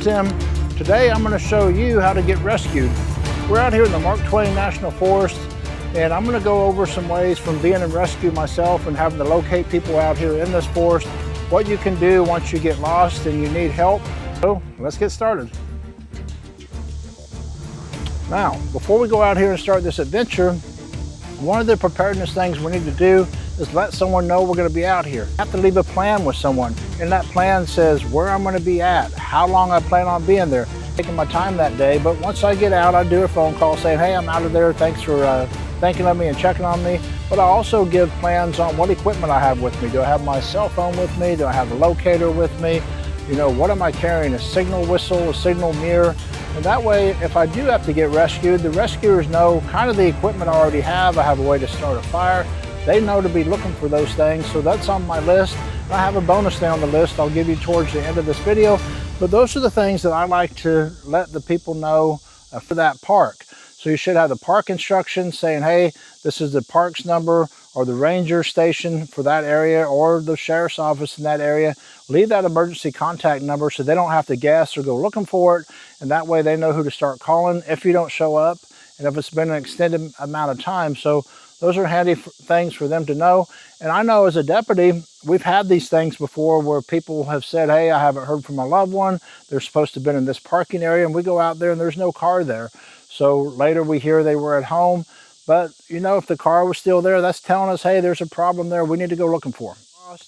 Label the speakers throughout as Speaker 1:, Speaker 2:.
Speaker 1: Tim. Today I'm going to show you how to get rescued. We're out here in the Mark Twain National Forest, and I'm going to go over some ways from being in rescue myself and having to locate people out here in this forest, what you can do once you get lost and you need help. So let's get started. Now, before we go out here and start this adventure, one of the preparedness things we need to do is let someone know we're going to be out here. I have to leave a plan with someone, and that plan says where I'm going to be at, how long I plan on being there, taking my time that day. But once I get out, I do a phone call saying, hey, I'm out of there, thanks for thinking of me and checking on me. But I also give plans on what equipment I have with me. Do I have my cell phone with me? Do I have a locator with me? You know, what am I carrying? A signal whistle, a signal mirror? And that way, if I do have to get rescued, the rescuers know kind of the equipment I already have. I have a way to start a fire. They know to be looking for those things, so that's on my list. I have a bonus down the list I'll give you towards the end of this video, but those are the things that I like to let the people know for that park. So you should have the park instructions saying, hey, this is the park's number or the ranger station for that area or the sheriff's office in that area. Leave that emergency contact number so they don't have to guess or go looking for it, and that way they know who to start calling if you don't show up and if it's been an extended amount of time. So those are handy things for them to know. And I know as a deputy, we've had these things before where people have said, hey, I haven't heard from my loved one. They're supposed to have been in this parking area, and we go out there and there's no car there. So later we hear they were at home. But you know, if the car was still there, that's telling us, hey, there's a problem there. We need to go looking for them.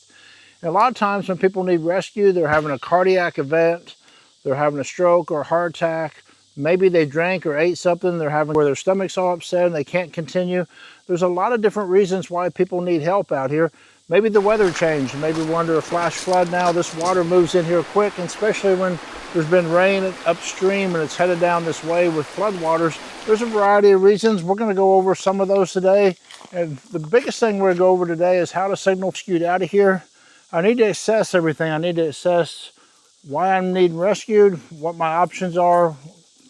Speaker 1: And a lot of times when people need rescue, they're having a cardiac event, they're having a stroke or a heart attack. Maybe they drank or ate something, they're having where their stomach's all upset and they can't continue. There's a lot of different reasons why people need help out here. Maybe the weather changed, maybe we're under a flash flood now. This water moves in here quick, and especially when there's been rain upstream and it's headed down this way with floodwaters. There's a variety of reasons. We're going to go over some of those today. And the biggest thing we're going to go over today is how to signal rescued out of here. I need to assess everything. I need to assess why I'm needing rescued, what my options are.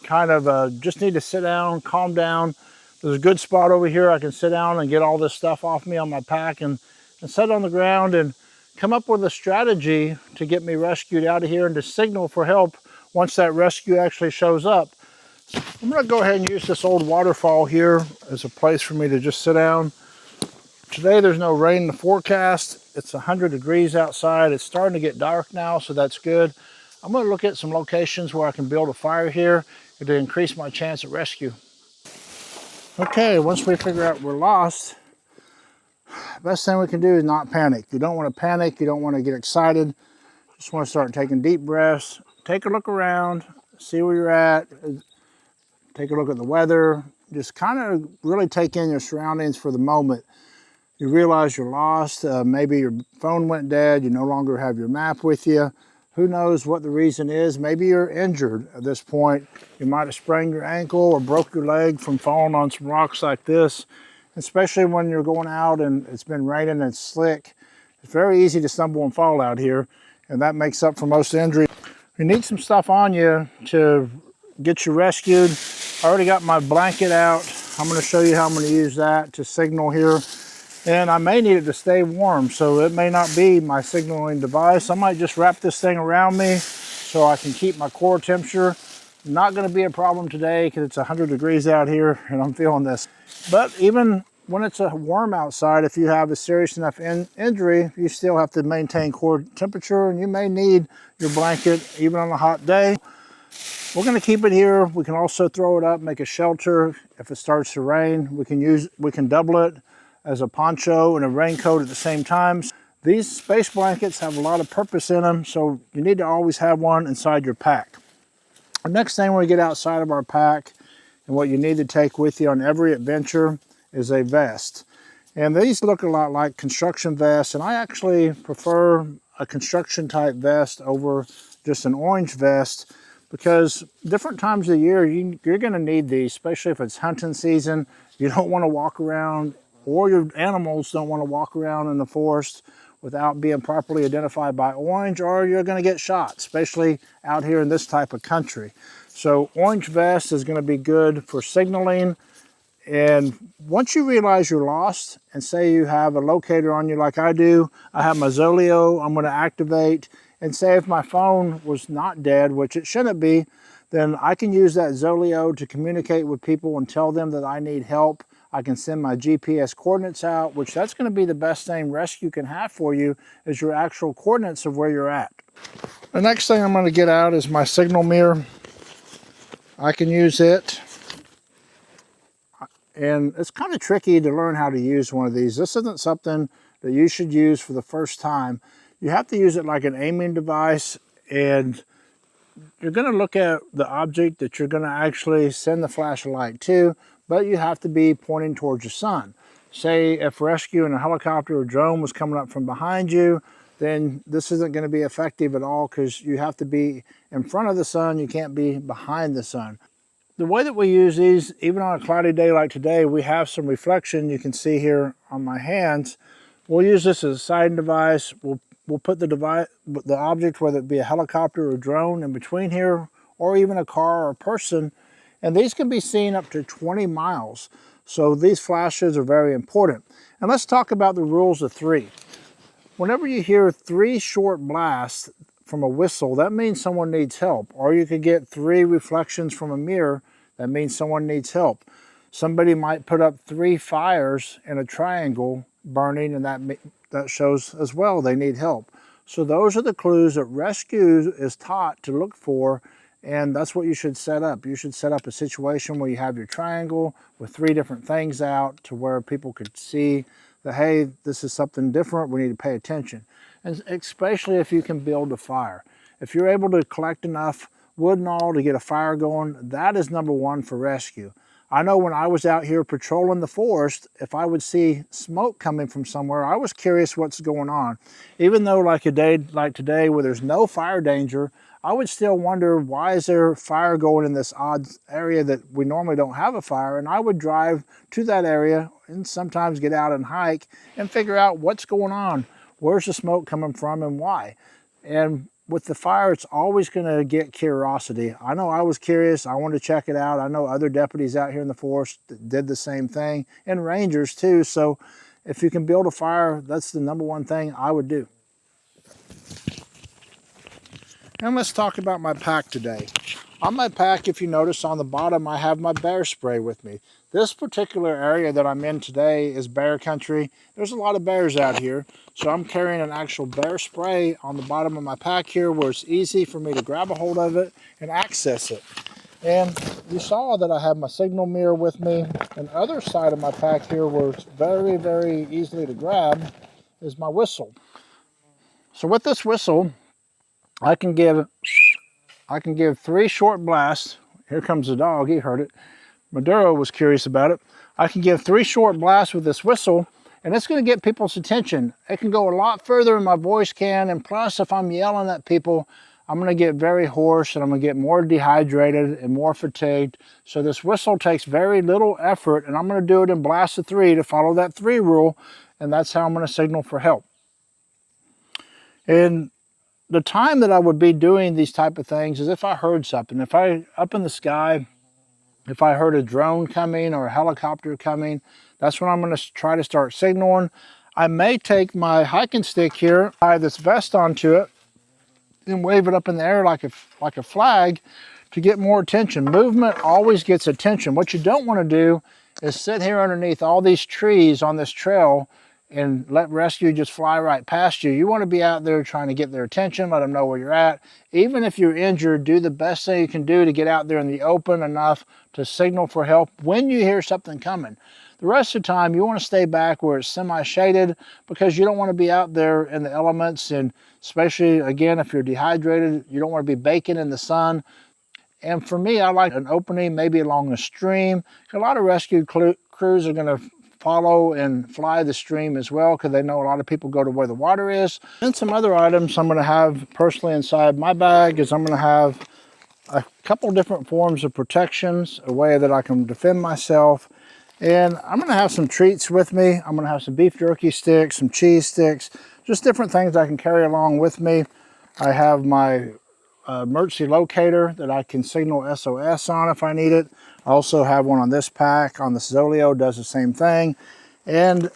Speaker 1: Kind of just need to sit down, calm down. There's a good spot over here I can sit down and get all this stuff off me on my pack and sit on the ground and come up with a strategy to get me rescued out of here and to signal for help once that rescue actually shows up. So I'm going to go ahead and use this old waterfall here as a place for me to just sit down. Today there's no rain in the forecast. It's 100 degrees outside. It's starting to get dark now, so that's good. I'm going to look at some locations where I can build a fire here to increase my chance at rescue. Okay, once we figure out we're lost, best thing we can do is not panic. You don't want to panic, you don't want to get excited. Just want to start taking deep breaths, take a look around, see where you're at, take a look at the weather, just kind of really take in your surroundings for the moment. You realize you're lost, maybe your phone went dead, you no longer have your map with you. Who knows what the reason is? Maybe you're injured at this point. You might have sprained your ankle or broke your leg from falling on some rocks like this. Especially when you're going out and it's been raining and it's slick. It's very easy to stumble and fall out here, and that makes up for most injury. You need some stuff on you to get you rescued. I already got my blanket out. I'm going to show you how I'm going to use that to signal here. And I may need it to stay warm, so it may not be my signaling device. I might just wrap this thing around me so I can keep my core temperature. Not going to be a problem today because it's 100 degrees out here and I'm feeling this. But even when it's warm outside, if you have a serious enough injury, you still have to maintain core temperature, and you may need your blanket even on a hot day. We're going to keep it here. We can also throw it up, make a shelter. If it starts to rain, we can double it as a poncho and a raincoat at the same time. These space blankets have a lot of purpose in them, so you need to always have one inside your pack. The next thing when we get outside of our pack, and what you need to take with you on every adventure, is a vest. And these look a lot like construction vests, and I actually prefer a construction type vest over just an orange vest, because different times of the year you're going to need these, especially if it's hunting season. You don't want to walk around, or your animals don't want to walk around in the forest without being properly identified by orange, or you're going to get shot, especially out here in this type of country. So orange vest is going to be good for signaling. And once you realize you're lost, and say you have a locator on you like I do, I have my Zoleo I'm going to activate, And say if my phone was not dead, which it shouldn't be, then I can use that Zoleo to communicate with people and tell them that I need help. I can send my GPS coordinates out, which that's going to be the best thing rescue can have for you, is your actual coordinates of where you're at. The next thing I'm going to get out is my signal mirror. I can use it. And it's kind of tricky to learn how to use one of these. This isn't something that you should use for the first time. You have to use it like an aiming device, and you're going to look at the object that you're going to actually send the flashlight to, but you have to be pointing towards the sun. Say if rescue in a helicopter or drone was coming up from behind you, then this isn't going to be effective at all, because you have to be in front of the sun. You can't be behind the sun. The way that we use these, even on a cloudy day like today, we have some reflection you can see here on my hands. We'll use this as a sighting device. We'll put the object, whether it be a helicopter or drone, in between here, or even a car or a person. And these can be seen up to 20 miles. So these flashes are very important. And let's talk about the rules of 3. Whenever you hear 3 short blasts from a whistle, that means someone needs help. Or you could get 3 reflections from a mirror, that means someone needs help. Somebody might put up 3 fires in a triangle burning, and that shows as well they need help. So those are the clues that rescue is taught to look for, and that's what you should set up. You should set up a situation where you have your triangle with 3 different things out, to where people could see that, hey, this is something different, we need to pay attention. And especially if you can build a fire. If you're able to collect enough wood and all to get a fire going, that is number 1 for rescue. I know when I was out here patrolling the forest, if I would see smoke coming from somewhere, I was curious what's going on. Even though like a day like today where there's no fire danger, I would still wonder, why is there fire going in this odd area that we normally don't have a fire? And I would drive to that area and sometimes get out and hike and figure out what's going on. Where's the smoke coming from and why? And with the fire, it's always going to get curiosity. I know I was curious. I wanted to check it out. I know other deputies out here in the forest did the same thing, and rangers too. So if you can build a fire, that's the number 1 thing I would do. And let's talk about my pack today. On my pack, if you notice on the bottom, I have my bear spray with me. This particular area that I'm in today is bear country. There's a lot of bears out here, so I'm carrying an actual bear spray on the bottom of my pack here, where it's easy for me to grab a hold of it and access it. And you saw that I have my signal mirror with me. And the other side of my pack here, where it's very, very easily to grab, is my whistle. So with this whistle, I can give 3 short blasts. Here comes the dog, he heard it. Maduro was curious about it. I can give 3 short blasts with this whistle, and it's going to get people's attention. It can go a lot further than my voice can, and plus if I'm yelling at people, I'm going to get very hoarse, and I'm going to get more dehydrated and more fatigued. So this whistle takes very little effort, and I'm going to do it in blasts of 3 to follow that 3 rule, and that's how I'm going to signal for help. And the time that I would be doing these type of things is if I heard something. If I, up in the sky, if I heard a drone coming or a helicopter coming, that's when I'm going to try to start signaling. I may take my hiking stick here, tie this vest onto it, and wave it up in the air like a flag to get more attention. Movement always gets attention. What you don't want to do is sit here underneath all these trees on this trail and let rescue just fly right past you. You want to be out there trying to get their attention, let them know where you're at. Even if you're injured, do the best thing you can do to get out there in the open enough to signal for help when you hear something coming. The rest of the time, you want to stay back where it's semi-shaded, because you don't want to be out there in the elements, and especially, again, if you're dehydrated, you don't want to be baking in the sun. And for me, I like an opening maybe along a stream. A lot of rescue crews are going to follow and fly the stream as well, because they know a lot of people go to where the water is. And some other items I'm going to have personally inside my bag is I'm going to have a couple different forms of protections, a way that I can defend myself. And I'm going to have some treats with me. I'm going to have some beef jerky sticks, some cheese sticks, just different things I can carry along with me. I have my emergency locator that I can signal SOS on if I need it. I also have one on this pack. On the Zoleo, does the same thing. And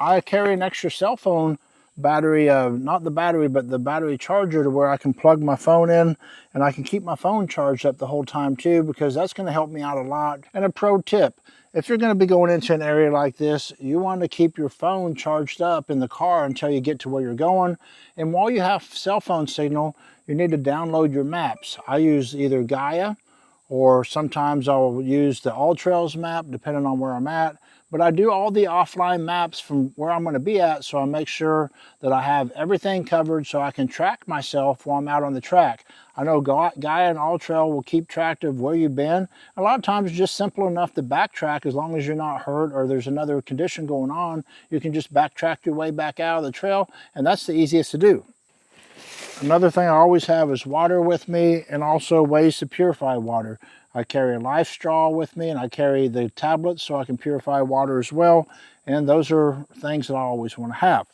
Speaker 1: I carry an extra cell phone battery, not the battery, but the battery charger to where I can plug my phone in and I can keep my phone charged up the whole time too, because that's going to help me out a lot. And a pro tip, if you're going to be going into an area like this, you want to keep your phone charged up in the car until you get to where you're going. And while you have cell phone signal, you need to download your maps. I use either Gaia, or sometimes I'll use the All Trails map depending on where I'm at. But I do all the offline maps from where I'm going to be at, so I make sure that I have everything covered so I can track myself while I'm out on the track. I know Gaia and All Trail will keep track of where you've been. A lot of times it's just simple enough to backtrack. As long as you're not hurt or there's another condition going on, you can just backtrack your way back out of the trail, and that's the easiest to do. Another thing I always have is water with me, and also ways to purify water. I carry a life straw with me, and I carry the tablets so I can purify water as well. And those are things that I always want to have.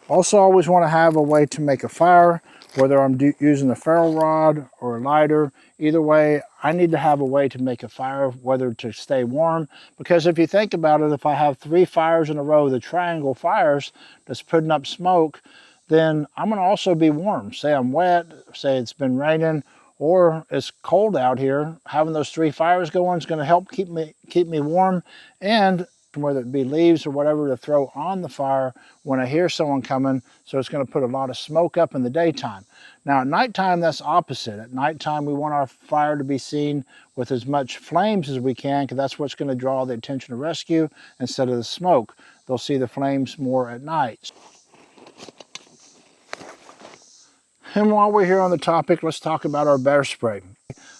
Speaker 1: Also always want to have a way to make a fire, whether I'm using a ferro rod or a lighter. Either way, I need to have a way to make a fire, whether to stay warm. Because if you think about it, if I have 3 fires in a row, the triangle fires that's putting up smoke, then I'm going to also be warm. Say I'm wet, say it's been raining, or it's cold out here. Having those 3 fires going is going to help keep me warm, and whether it be leaves or whatever to throw on the fire when I hear someone coming, so it's going to put a lot of smoke up in the daytime. Now at nighttime, that's opposite. At nighttime, we want our fire to be seen with as much flames as we can, because that's what's going to draw the attention of rescue instead of the smoke. They'll see the flames more at night. And while we're here on the topic, let's talk about our bear spray.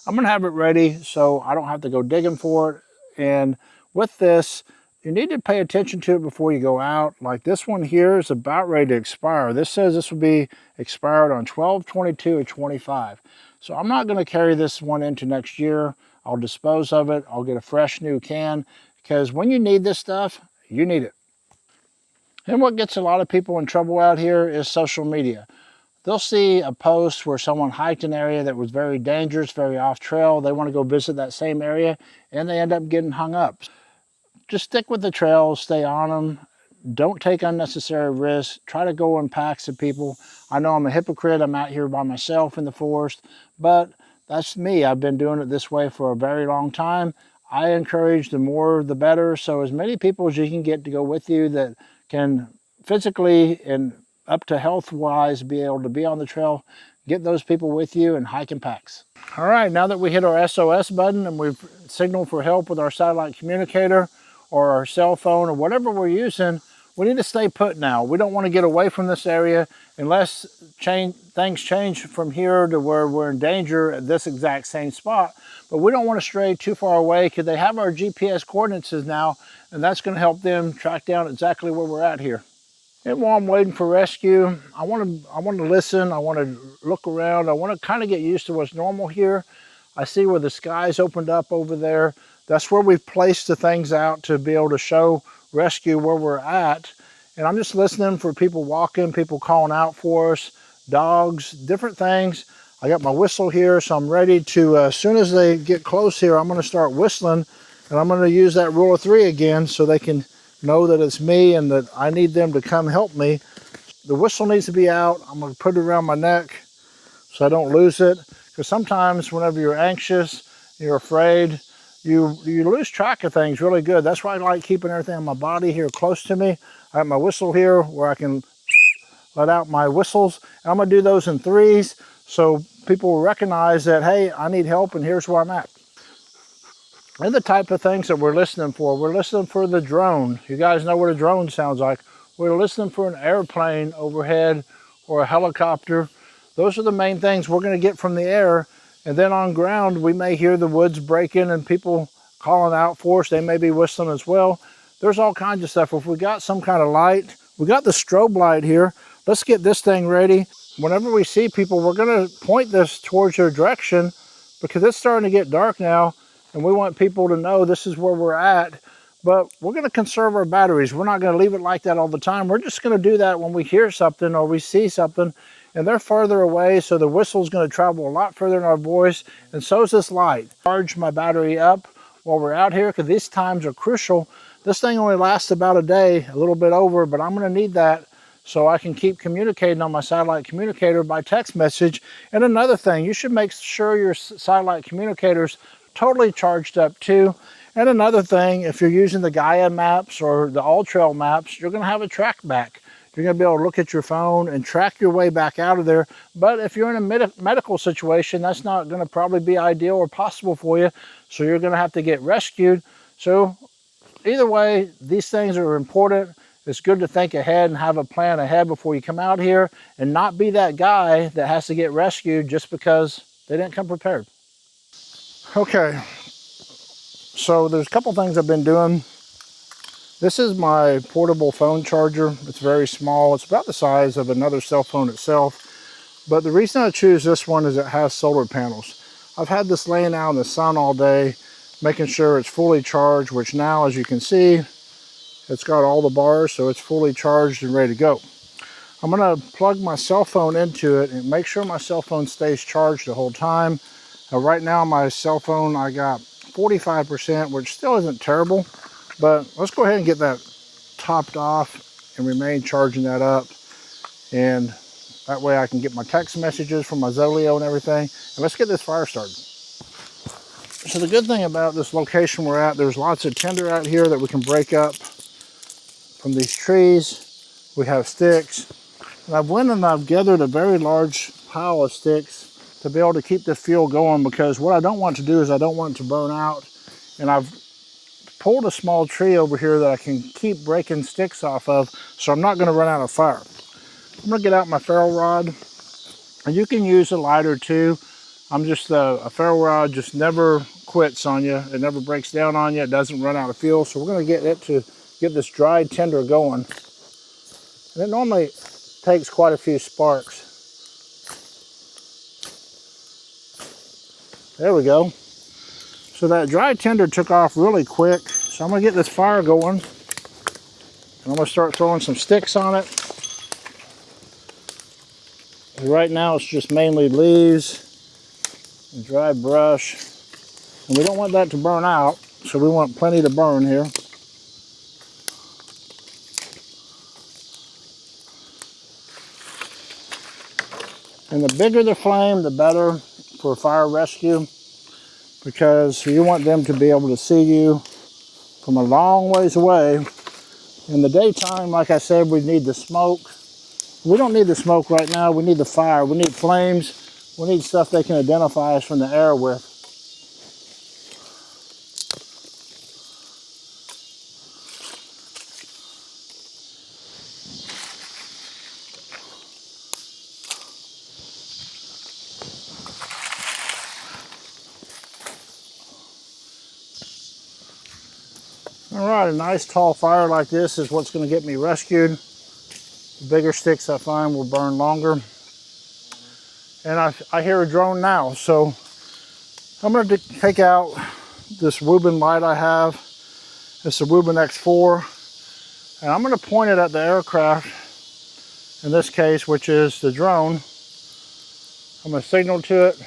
Speaker 1: I'm going to have it ready so I don't have to go digging for it. And with this, you need to pay attention to it before you go out. Like this one here is about ready to expire. This says this will be expired on 12/22 of 25. So I'm not going to carry this one into next year. I'll dispose of it. I'll get a fresh new can, because when you need this stuff, you need it. And what gets a lot of people in trouble out here is social media. They'll see a post where someone hiked an area that was very dangerous, very off trail. They want to go visit that same area, and they end up getting hung up. Just stick with the trails, stay on them. Don't take unnecessary risks. Try to go in packs of people. I know I'm a hypocrite. I'm out here by myself in the forest, but that's me. I've been doing it this way for a very long time. I encourage the more the better. So as many people as you can get to go with you that can physically and up to health-wise be able to be on the trail, get those people with you and hike in packs. All right, now that we hit our SOS button and we've signaled for help with our satellite communicator or our cell phone or whatever we're using, we need to stay put now. We don't want to get away from this area unless things change from here to where we're in danger at this exact same spot. But we don't want to stray too far away, because they have our GPS coordinates now, and that's going to help them track down exactly where we're at here. And while I'm waiting for rescue, I want to listen. I want to look around. I want to kind of get used to what's normal here. I see where the sky's opened up over there. That's where we've placed the things out to be able to show rescue where we're at. And I'm just listening for people walking, people calling out for us, dogs, different things. I got my whistle here, so I'm ready to, as soon as they get close here, I'm going to start whistling. And I'm going to use that rule of 3 again so they can know that it's me and that I need them to come help me. The whistle needs to be out. I'm going to put it around my neck so I don't lose it, because sometimes whenever you're anxious, you're afraid, you lose track of things really good. That's why I like keeping everything on my body here close to me. I have my whistle here where I can let out my whistles, and I'm going to do those in 3s so people will recognize that, hey, I need help and here's where I'm at. And the type of things that we're listening for. We're listening for the drone. You guys know what a drone sounds like. We're listening for an airplane overhead or a helicopter. Those are the main things we're going to get from the air. And then on ground, we may hear the woods breaking and people calling out for us. They may be whistling as well. There's all kinds of stuff. If we got some kind of light, we got the strobe light here. Let's get this thing ready. Whenever we see people, we're going to point this towards their direction, because it's starting to get dark now. And we want people to know this is where we're at, but we're going to conserve our batteries. We're not going to leave it like that all the time. We're just going to do that when we hear something or we see something, and they're farther away, so the whistle's going to travel a lot further in our voice, and so is this light. Charge my battery up while we're out here, because these times are crucial. This thing only lasts about a day, a little bit over, but I'm going to need that so I can keep communicating on my satellite communicator by text message. And another thing, you should make sure your satellite communicator's totally charged up too. And another thing, if you're using the Gaia maps or the AllTrail maps, you're gonna have a track back. You're gonna be able to look at your phone and track your way back out of there. But if you're in a medical situation, that's not gonna probably be ideal or possible for you. So you're gonna have to get rescued. So either way, these things are important. It's good to think ahead and have a plan ahead before you come out here and not be that guy that has to get rescued just because they didn't come prepared. Okay, so there's a couple things I've been doing. This is my portable phone charger. It's very small. It's about the size of another cell phone itself. But the reason I choose this one is it has solar panels. I've had this laying out in the sun all day, making sure it's fully charged, which now, as you can see, it's got all the bars, so it's fully charged and ready to go. I'm gonna plug my cell phone into it and make sure my cell phone stays charged the whole time. Right now, my cell phone, I got 45%, which still isn't terrible, but let's go ahead and get that topped off and remain charging that up. And that way I can get my text messages from my Zoleo and everything. And let's get this fire started. So the good thing about this location we're at, there's lots of tinder out here that we can break up from these trees. We have sticks. And I've went and I've gathered a very large pile of sticks to be able to keep the fuel going, because what I don't want to do is I don't want it to burn out. And I've pulled a small tree over here that I can keep breaking sticks off of, so I'm not going to run out of fire. I'm going to get out my ferro rod, and you can use a lighter too. I'm just a ferro rod just never quits on you. It never breaks down on you. It doesn't run out of fuel. So we're going to get it to get this dried tinder going. And it normally takes quite a few sparks. There we go. So that dry tinder took off really quick. So I'm gonna get this fire going. And I'm gonna start throwing some sticks on it. And right now it's just mainly leaves and dry brush. And we don't want that to burn out, so we want plenty to burn here. And the bigger the flame, the better for fire rescue, because you want them to be able to see you from a long ways away. In the daytime, like I said, we need the smoke. We don't need the smoke right now. We need the fire. We need flames. We need stuff they can identify us from the air with. All right, a nice tall fire like this is what's going to get me rescued. The bigger sticks I find will burn longer. And I hear a drone now, so I'm going to take out this Wubin light I have. It's a Wubin X4, and I'm going to point it at the aircraft, in this case, which is the drone. I'm going to signal to it,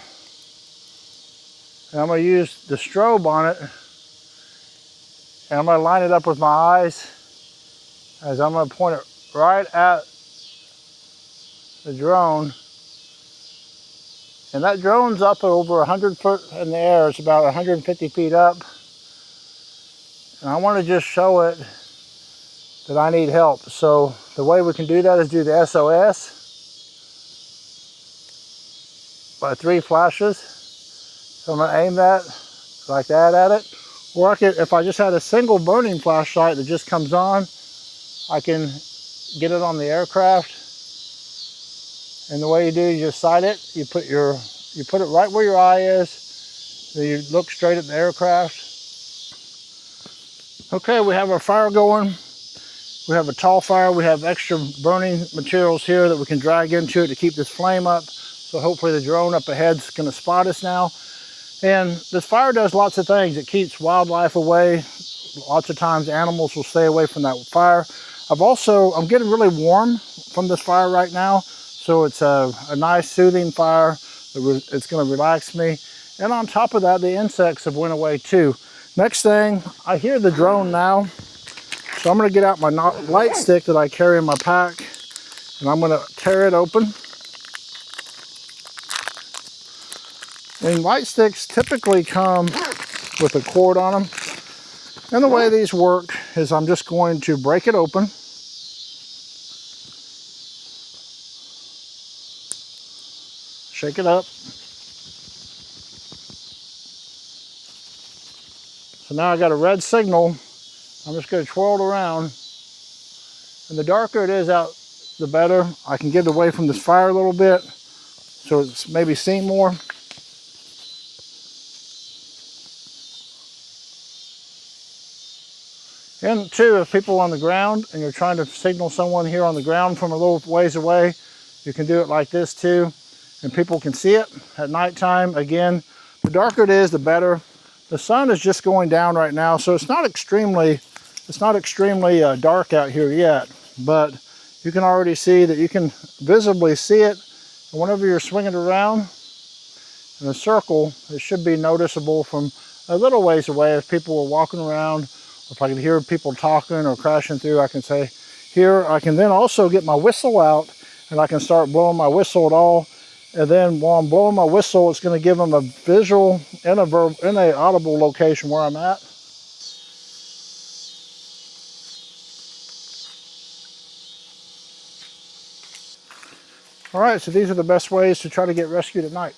Speaker 1: and I'm going to use the strobe on it. And I'm going to line it up with my eyes, as I'm going to point it right at the drone. And that drone's up at over 100 foot in the air. It's about 150 feet up. And I want to just show it that I need help. So the way we can do that is do the SOS by 3 flashes. So I'm going to aim that like that at it. Or I could, if I just had a single burning flashlight that just comes on, I can get it on the aircraft. And the way you do, you just sight it. You put it right where your eye is. So you look straight at the aircraft. Okay, we have our fire going. We have a tall fire. We have extra burning materials here that we can drag into it to keep this flame up. So hopefully the drone up ahead is going to spot us now. And this fire does lots of things. It keeps wildlife away. Lots of times animals will stay away from that fire. I'm getting really warm from this fire right now. So it's a nice soothing fire. It's going to relax me. And on top of that, the insects have went away too. Next thing, I hear the drone now. So I'm going to get out my light stick that I carry in my pack. And I'm gonna tear it open. And light sticks typically come with a cord on them. And the way these work is I'm just going to break it open. Shake it up. So now I got a red signal. I'm just going to twirl it around. And the darker it is out, the better. I can get away from this fire a little bit so it's maybe seen more. And two, if people are on the ground and you're trying to signal someone here on the ground from a little ways away, you can do it like this too, and people can see it at nighttime. Again, the darker it is, the better. The sun is just going down right now, so it's not extremely dark out here yet, but you can already see that you can visibly see it. And whenever you're swinging around in a circle, it should be noticeable from a little ways away. If people are walking around, if I can hear people talking or crashing through, I can say, here. I can then also get my whistle out and I can start blowing my whistle at all. And then while I'm blowing my whistle, it's going to give them a visual in a audible location where I'm at. All right, so these are the best ways to try to get rescued at night.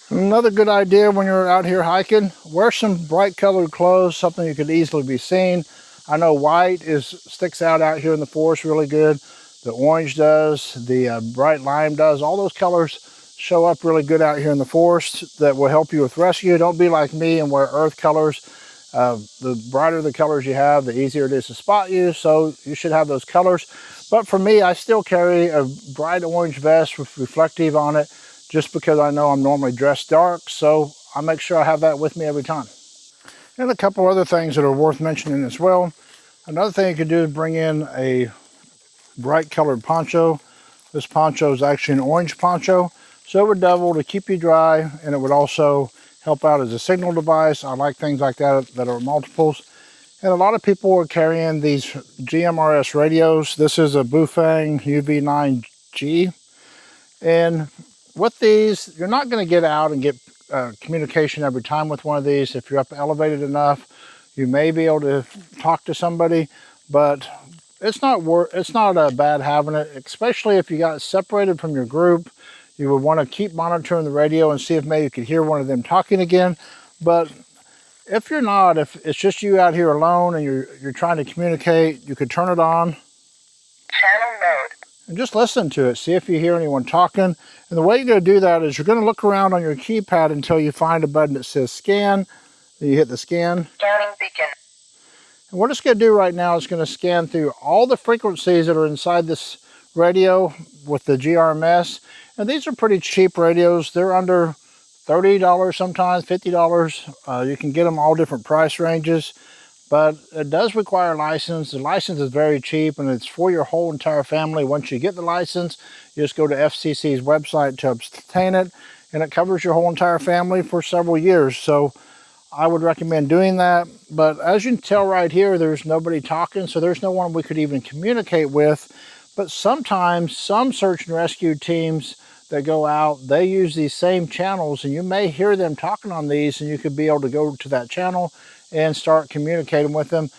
Speaker 1: Another good idea when you're out here hiking, wear some bright colored clothes, something you could easily be seen. I know white sticks out here in the forest really good. The orange does, the bright lime does. All those colors show up really good out here in the forest that will help you with rescue. Don't be like me and wear earth colors. The brighter the colors you have, the easier it is to spot you, so you should have those colors. But for me, I still carry a bright orange vest with reflective on it, just because I know I'm normally dressed dark, so I make sure I have that with me every time. And a couple other things that are worth mentioning as well. Another thing you can do is bring in a bright colored poncho. This poncho is actually an orange poncho, so it would double to keep you dry, and it would also help out as a signal device. I like things like that that are multiples. And a lot of people are carrying these GMRS radios. This is a Bufang UV9G. And with these, you're not going to get out and get communication every time with one of these. If you're up elevated enough, you may be able to talk to somebody, but it's not bad having it, especially if you got separated from your group. You would want to keep monitoring the radio and see if maybe you could hear one of them talking again. But if you're not, if it's just you out here alone and you're trying to communicate, you could turn it on. Channel mode. And just listen to it, see if you hear anyone talking. And the way you're going to do that is you're going to look around on your keypad until you find a button that says scan. Then you hit the scan. Scanning beacon. And what it's going to do right now is going to scan through all the frequencies that are inside this radio with the GRMS. And these are pretty cheap radios. They're under $30 sometimes, $50. You can get them all different price ranges. But it does require a license. The license is very cheap and it's for your whole entire family. Once you get the license, you just go to FCC's website to obtain it, and it covers your whole entire family for several years. So I would recommend doing that. But as you can tell right here, there's nobody talking, so there's no one we could even communicate with. But sometimes some search and rescue teams that go out, they use these same channels, and you may hear them talking on these, and you could be able to go to that channel and start communicating with them.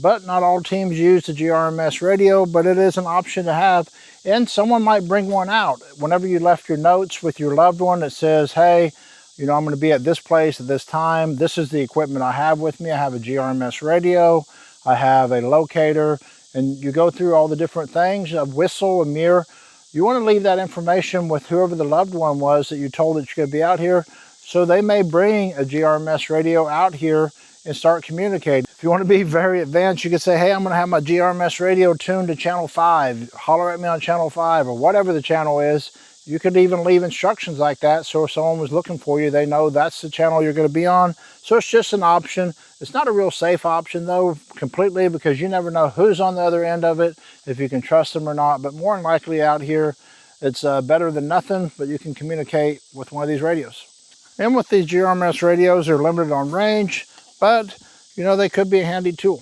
Speaker 1: But not all teams use the GRMS radio, but it is an option to have. And someone might bring one out. Whenever you left your notes with your loved one that says, hey, you know, I'm going to be at this place at this time. This is the equipment I have with me. I have a GRMS radio. I have a locator. And you go through all the different things, a whistle, a mirror. You want to leave that information with whoever the loved one was that you told that you're going to be out here. So they may bring a GRMS radio out here and start communicating. If you want to be very advanced, you could say, hey, I'm going to have my GRMS radio tuned to channel 5. Holler at me on channel 5 or whatever the channel is. You could even leave instructions like that, so if someone was looking for you, they know that's the channel you're going to be on. So it's just an option. It's not a real safe option though, completely, because you never know who's on the other end of it, if you can trust them or not. But more than likely out here, it's better than nothing, but you can communicate with one of these radios. And with these GRMS radios, they're limited on range, but you know, they could be a handy tool.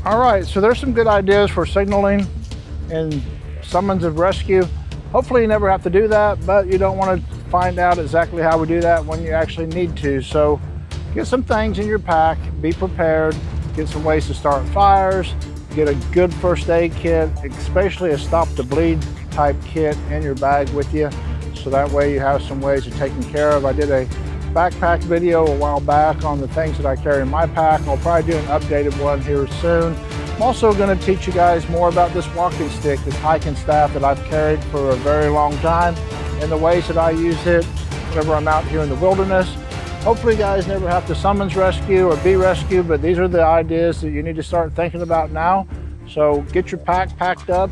Speaker 1: All right, so there's some good ideas for signaling. in summons of rescue. Hopefully you never have to do that, but you don't want to find out exactly how we do that when you actually need to. So get some things in your pack, be prepared, get some ways to start fires, get a good first aid kit, especially a stop the bleed type kit in your bag with you. So that way you have some ways of taking care of. I did a backpack video a while back on the things that I carry in my pack. I'll probably do an updated one here soon. I'm also going to teach you guys more about this walking stick, this hiking staff that I've carried for a very long time, and the ways that I use it whenever I'm out here in the wilderness. Hopefully you guys never have to summons rescue or be rescued, but these are the ideas that you need to start thinking about now. So get your pack packed up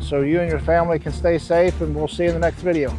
Speaker 1: so you and your family can stay safe, and we'll see you in the next video.